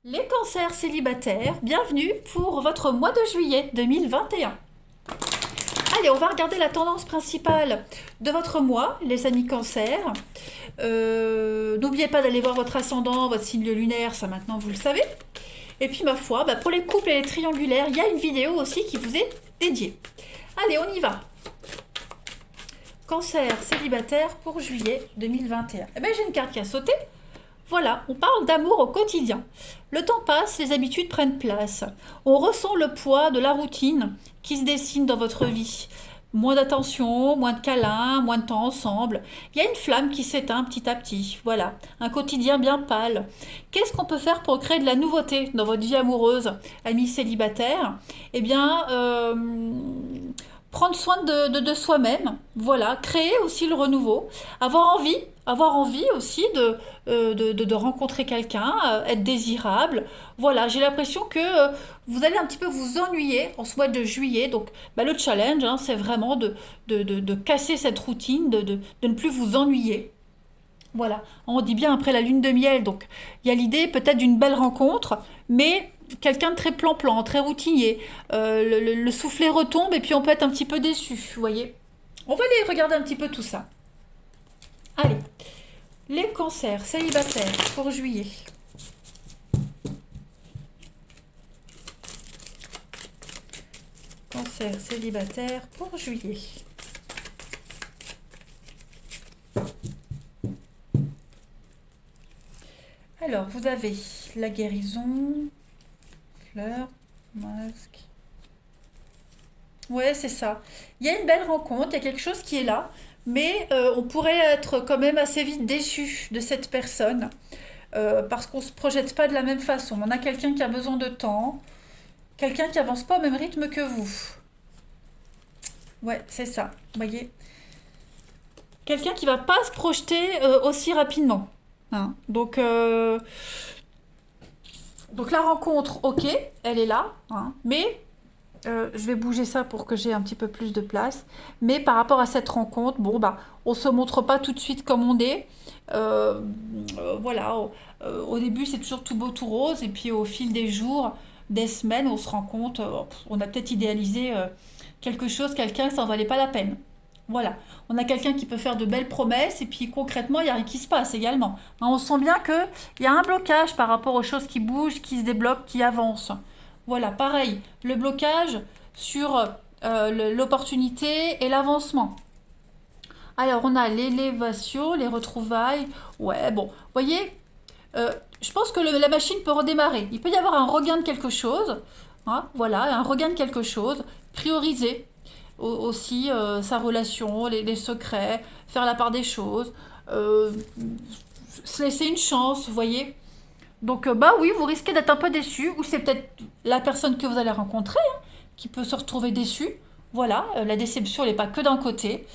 Les cancers célibataires, bienvenue pour votre mois de juillet 2021. Allez, on va regarder la tendance principale de votre mois, les amis cancers. N'oubliez pas d'aller voir votre ascendant, votre signe lunaire, ça maintenant vous le savez. Et puis ma foi, pour les couples et les triangulaires, il y a une vidéo aussi qui vous est dédiée. Allez, on y va. Cancer célibataire pour juillet 2021. Eh bien, j'ai une carte qui a sauté. Voilà, on parle d'amour au quotidien. Le temps passe, les habitudes prennent place. On ressent le poids de la routine qui se dessine dans votre vie. Moins d'attention, moins de câlins, moins de temps ensemble. Il y a une flamme qui s'éteint petit à petit. Voilà, un quotidien bien pâle. Qu'est-ce qu'on peut faire pour créer de la nouveauté dans votre vie amoureuse, amis célibataires? Eh bien, prendre soin de soi-même, voilà, créer aussi le renouveau, avoir envie aussi de rencontrer quelqu'un, être désirable. Voilà, j'ai l'impression que vous allez un petit peu vous ennuyer en ce mois de juillet. Donc, le challenge, hein, c'est vraiment de casser cette routine, de ne plus vous ennuyer. Voilà, on dit bien après la lune de miel, donc il y a l'idée peut-être d'une belle rencontre, mais quelqu'un de très plan-plan, très routinier. Le soufflet retombe et puis on peut être un petit peu déçu, vous voyez. On va aller regarder un petit peu tout ça. Allez, les cancers célibataires pour juillet. Cancer célibataire pour juillet. Alors, vous avez la guérison, fleurs, masque. Ouais, c'est ça. Il y a une belle rencontre, il y a quelque chose qui est là, mais on pourrait être quand même assez vite déçu de cette personne parce qu'on ne se projette pas de la même façon. On a quelqu'un qui a besoin de temps, quelqu'un qui avance pas au même rythme que vous. Ouais, c'est ça. Vous voyez, quelqu'un qui va pas se projeter aussi rapidement. Hein. Donc la rencontre, ok, elle est là, hein, mais je vais bouger ça pour que j'ai un petit peu plus de place. Mais par rapport à cette rencontre, bon, on se montre pas tout de suite comme on est. Euh, voilà, au début, c'est toujours tout beau, tout rose. Et puis au fil des jours, des semaines, on se rend compte, on a peut-être idéalisé quelque chose, quelqu'un, ça en valait pas la peine. Voilà, on a quelqu'un qui peut faire de belles promesses et puis concrètement, il n'y a rien qui se passe également. Hein, on sent bien qu'il y a un blocage par rapport aux choses qui bougent, qui se débloquent, qui avancent. Voilà, pareil, le blocage sur l'opportunité et l'avancement. Alors, on a l'élévation, les retrouvailles. Ouais, bon, vous voyez, je pense que la machine peut redémarrer. Il peut y avoir un regain de quelque chose. Hein, voilà, un regain de quelque chose. Prioriser aussi sa relation, les secrets, faire la part des choses. euh, Se laisser une chance, vous voyez. Donc, oui, vous risquez d'être un peu déçu, ou c'est peut-être la personne que vous allez rencontrer hein, qui peut se retrouver déçue. Voilà, la déception n'est pas que d'un côté.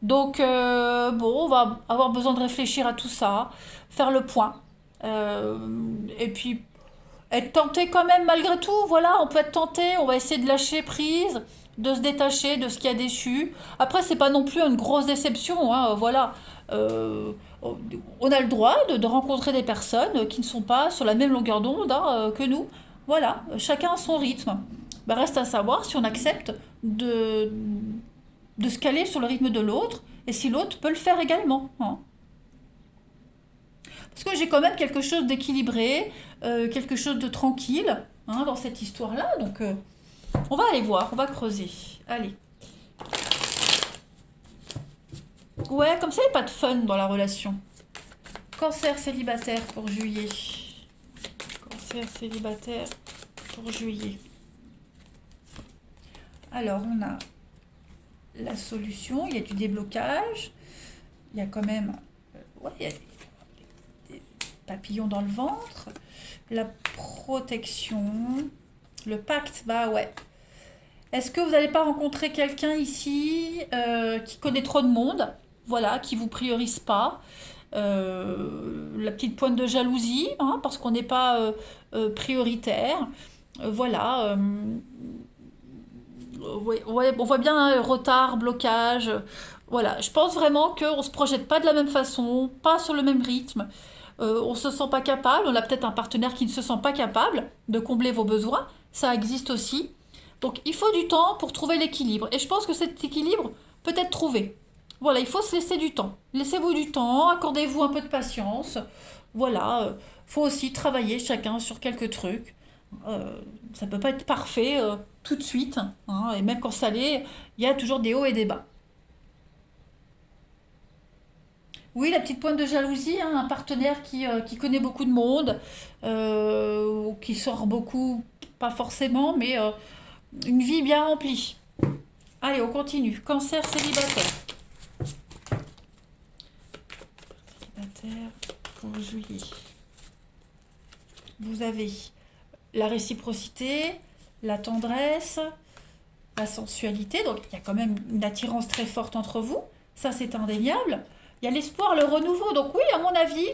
Donc, on va avoir besoin de réfléchir à tout ça, faire le point. Euh, et puis, être tenté quand même malgré tout. Voilà, on peut être tenté, on va essayer de lâcher prise, de se détacher de ce qui a déçu. Après, c'est pas non plus une grosse déception, hein, voilà. Euh, on a le droit de rencontrer des personnes qui ne sont pas sur la même longueur d'onde hein, que nous. Voilà, chacun a son rythme. Reste à savoir si on accepte de se caler sur le rythme de l'autre et si l'autre peut le faire également. Hein. Parce que j'ai quand même quelque chose d'équilibré, quelque chose de tranquille hein, dans cette histoire-là. Donc, on va aller voir, on va creuser. Allez. Ouais, comme ça, il n'y a pas de fun dans la relation. Cancer célibataire pour juillet. Cancer célibataire pour juillet. Alors, on a la solution, il y a du déblocage. Il y a quand même ouais, il y a des papillons dans le ventre. La protection. Le pacte, bah ouais. Est-ce que vous n'allez pas rencontrer quelqu'un ici qui connaît trop de monde, voilà, qui vous priorise pas, la petite pointe de jalousie, hein, parce qu'on n'est pas prioritaire, voilà. Ouais, ouais, on voit bien hein, retard, blocage. Voilà, je pense vraiment qu'on ne se projette pas de la même façon, pas sur le même rythme. on ne se sent pas capable, on a peut-être un partenaire qui ne se sent pas capable de combler vos besoins, ça existe aussi. Donc il faut du temps pour trouver l'équilibre. Et je pense que cet équilibre peut être trouvé. Voilà, il faut se laisser du temps. Laissez-vous du temps, accordez-vous un peu de patience. Voilà, faut aussi travailler chacun sur quelques trucs. Ça peut pas être parfait tout de suite, hein, et même quand ça l'est, il y a toujours des hauts et des bas. Oui, la petite pointe de jalousie, hein, un partenaire qui connaît beaucoup de monde, ou qui sort beaucoup, pas forcément, mais une vie bien remplie. Allez, on continue. Cancer célibataire. Célibataire pour juillet. Vous avez la réciprocité, la tendresse, la sensualité. Donc, il y a quand même une attirance très forte entre vous. Ça, c'est indéniable. Il y a l'espoir, le renouveau. Donc, oui, à mon avis,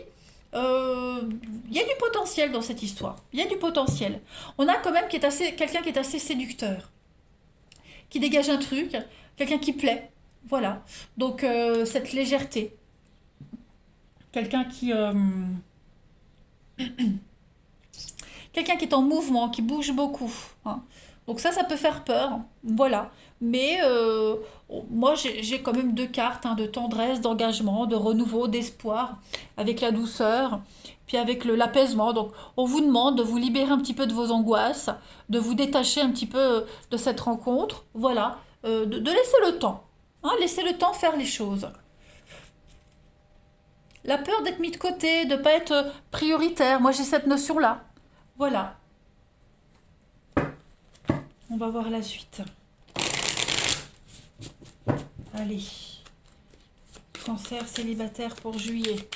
euh, il y a du potentiel dans cette histoire. Il y a du potentiel. On a quand même quelqu'un qui est assez séducteur, qui dégage un truc, quelqu'un qui plaît. Voilà. Donc, cette légèreté. Quelqu'un qui, euh, quelqu'un qui est en mouvement, qui bouge beaucoup, hein. Donc ça peut faire peur. Voilà. Mais moi, j'ai quand même deux cartes, hein, de tendresse, d'engagement, de renouveau, d'espoir, avec la douceur, puis avec l'apaisement. Donc on vous demande de vous libérer un petit peu de vos angoisses, de vous détacher un petit peu de cette rencontre. Voilà. De laisser le temps. Hein, laisser le temps faire les choses. La peur d'être mis de côté, de ne pas être prioritaire. Moi, j'ai cette notion-là. Voilà. On va voir la suite. Allez. Cancer célibataire pour juillet.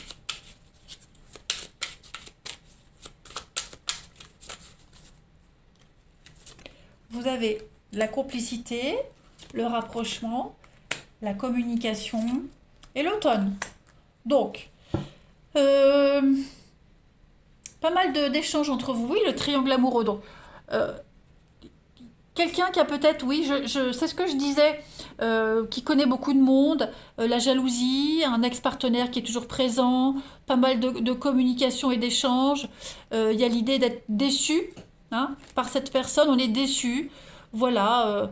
Vous avez la complicité, le rapprochement, la communication et l'automne. Donc, euh, pas mal d'échanges entre vous. Oui, le triangle amoureux. Donc, euh, quelqu'un qui a peut-être, oui, c'est ce que je disais, qui connaît beaucoup de monde, la jalousie, un ex-partenaire qui est toujours présent, pas mal de communication et d'échanges. Il y a l'idée d'être déçu, hein, par cette personne, on est déçu. Voilà.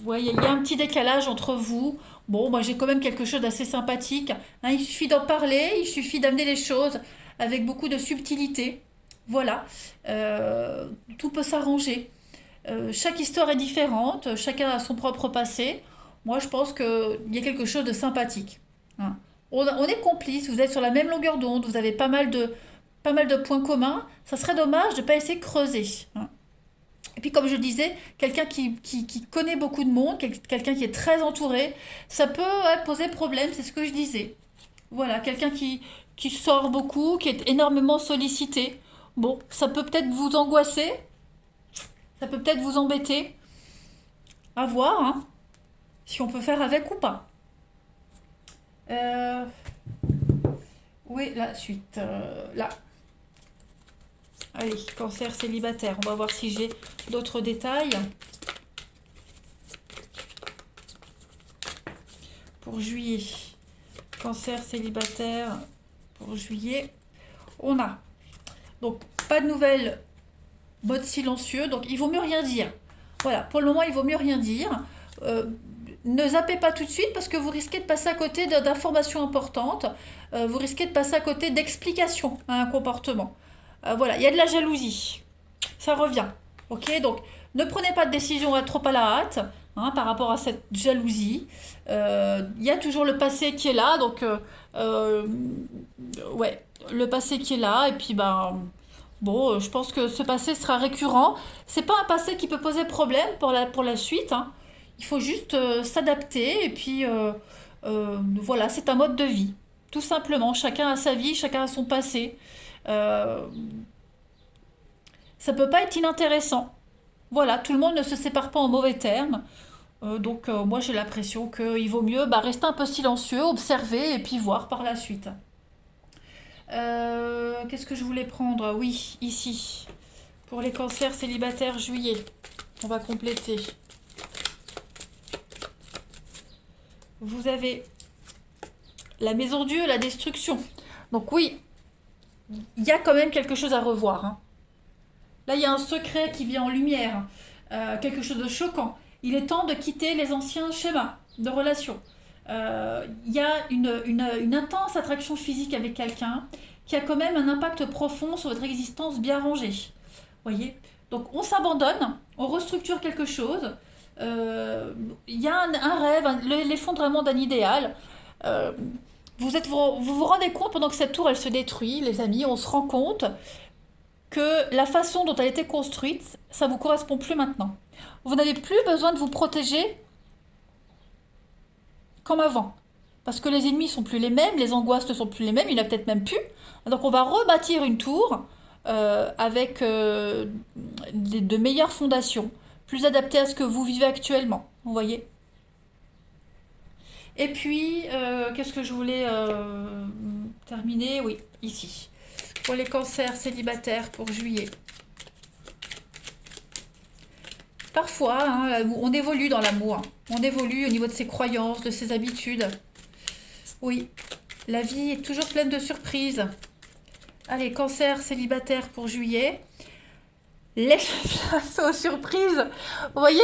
Ouais, il y a un petit décalage entre vous. Bon, moi j'ai quand même quelque chose d'assez sympathique, hein. Il suffit d'en parler, il suffit d'amener les choses avec beaucoup de subtilité. Voilà. Tout peut s'arranger. Chaque histoire est différente, chacun a son propre passé. Moi, je pense qu'il y a quelque chose de sympathique, hein. On est complices, vous êtes sur la même longueur d'onde, vous avez pas mal de points communs. Ça serait dommage de ne pas essayer de creuser, hein. Et puis, comme je disais, quelqu'un qui connaît beaucoup de monde, quelqu'un qui est très entouré, ça peut, ouais, poser problème, c'est ce que je disais. Voilà, quelqu'un qui sort beaucoup, qui est énormément sollicité. Bon, ça peut peut-être vous angoisser, ça peut peut-être vous embêter. À voir, hein, si on peut faire avec ou pas. Euh, oui, la suite. Là. Allez, cancer célibataire. On va voir si j'ai d'autres détails. Pour juillet. Cancer célibataire pour juillet. On a. Donc, pas de nouvelles, mode silencieux. Donc, il vaut mieux rien dire. Voilà, pour le moment, il vaut mieux rien dire. Euh, Ne zappez pas tout de suite parce que vous risquez de passer à côté d'informations importantes. Vous risquez de passer à côté d'explications à un comportement. Voilà, il y a de la jalousie. Ça revient. Ok, donc ne prenez pas de décision trop à la hâte, hein, par rapport à cette jalousie. Il y a toujours le passé qui est là, donc euh, ouais, le passé qui est là, et puis ben bon, je pense que ce passé sera récurrent. C'est pas un passé qui peut poser problème pour la suite, hein. Il faut juste s'adapter, et puis voilà, c'est un mode de vie. Tout simplement, chacun a sa vie, chacun a son passé. Euh, Ça peut pas être inintéressant. Voilà, tout le monde ne se sépare pas en mauvais termes. Donc moi j'ai l'impression qu'il vaut mieux, bah, rester un peu silencieux, observer et puis voir par la suite. Qu'est-ce que je voulais prendre? Oui, ici. Pour les cancers célibataires juillet. On va compléter. Vous avez la maison Dieu, la destruction. Donc oui, il y a quand même quelque chose à revoir, hein. Là, il y a un secret qui vient en lumière, quelque chose de choquant. Il est temps de quitter les anciens schémas de relation. Il y a une intense attraction physique avec quelqu'un qui a quand même un impact profond sur votre existence bien rangée. Voyez? Donc on s'abandonne, on restructure quelque chose. Il y a un rêve, l'effondrement d'un idéal. Euh, vous rendez compte pendant que cette tour elle se détruit, les amis, on se rend compte que la façon dont elle a été construite, ça vous correspond plus maintenant. Vous n'avez plus besoin de vous protéger comme avant. Parce que les ennemis sont plus les mêmes, les angoisses ne sont plus les mêmes, il n'y en a peut-être même plus. Donc on va rebâtir une tour avec de meilleures fondations, plus adaptées à ce que vous vivez actuellement. Vous voyez? Et puis, qu'est-ce que je voulais terminer? Oui, ici. Pour les cancers célibataires pour juillet. Parfois, hein, on évolue dans l'amour. On évolue au niveau de ses croyances, de ses habitudes. Oui, la vie est toujours pleine de surprises. Allez, cancer célibataire pour juillet. Laissez place aux surprises. Vous voyez?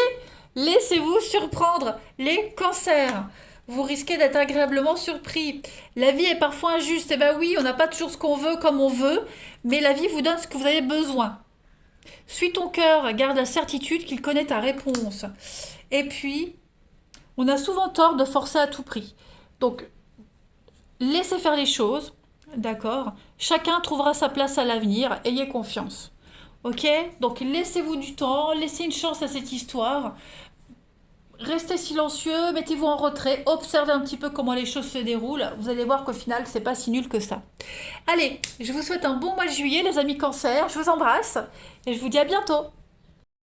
Laissez-vous surprendre. Les cancers. Vous risquez d'être agréablement surpris. La vie est parfois injuste. Eh bien oui, on n'a pas toujours ce qu'on veut comme on veut, mais la vie vous donne ce que vous avez besoin. Suis ton cœur, garde la certitude qu'il connaît ta réponse. Et puis, on a souvent tort de forcer à tout prix. Donc, laissez faire les choses, d'accord? Chacun trouvera sa place à l'avenir, ayez confiance. Ok? Donc, laissez-vous du temps, laissez une chance à cette histoire. Restez silencieux, mettez-vous en retrait, observez un petit peu comment les choses se déroulent. Vous allez voir qu'au final, c'est pas si nul que ça. Allez, je vous souhaite un bon mois de juillet, les amis cancer. Je vous embrasse et je vous dis à bientôt.